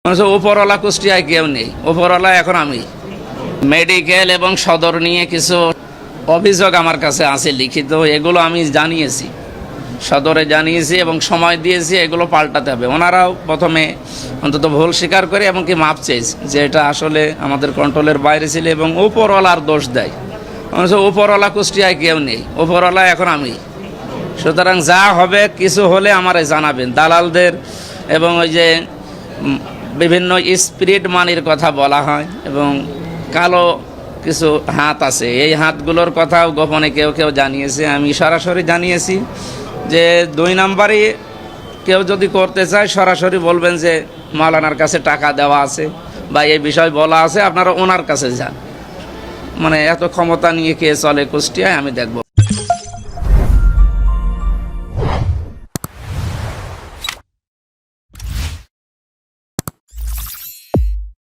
উপরওয়ালা কুষ্টিয়ায় কেউ নেই, উপরওয়ালা এখন আমি। মেডিকেল এবং সদর নিয়ে কিছু অভিযোগ আমার কাছে আছে লিখিত, এগুলো আমি জানিয়েছি, সদরে জানিয়েছি এবং সময় দিয়েছি, এগুলো পাল্টাতে হবে। ওনারাও প্রথমে অন্তত ভুল স্বীকার করে এবং কি মাপ চেয়েছে যে এটা আসলে আমাদের কন্ট্রোলের বাইরে ছিল এবং উপরওয়ালার দোষ দেয়। উপরওয়ালা কুষ্টিয়ায় কেউ নেই, উপরওয়ালা এখন আমি। সুতরাং যা হবে কিছু হলে আমারে জানাবেন। দালালদের এবং ওই যে বিভিন্ন স্পিরিট মানির কথা বলা হয় এবং কালো কিছু হাত আছে, এই হাতগুলোর কথাও গোপনে কেউ কেউ জানিয়েছে। আমি সরাসরি জানিয়েছি যে 2 নাম্বারই কেউ যদি করতে চায় সরাসরি বলবেন যে মাওলানার কাছে টাকা দেওয়া আছে বা এই বিষয় বলা আছে, আপনারা ওনার কাছে যান। মানে এত ক্ষমতা নিয়ে কে চলে কুষ্টিয়ায় আমি দেখব।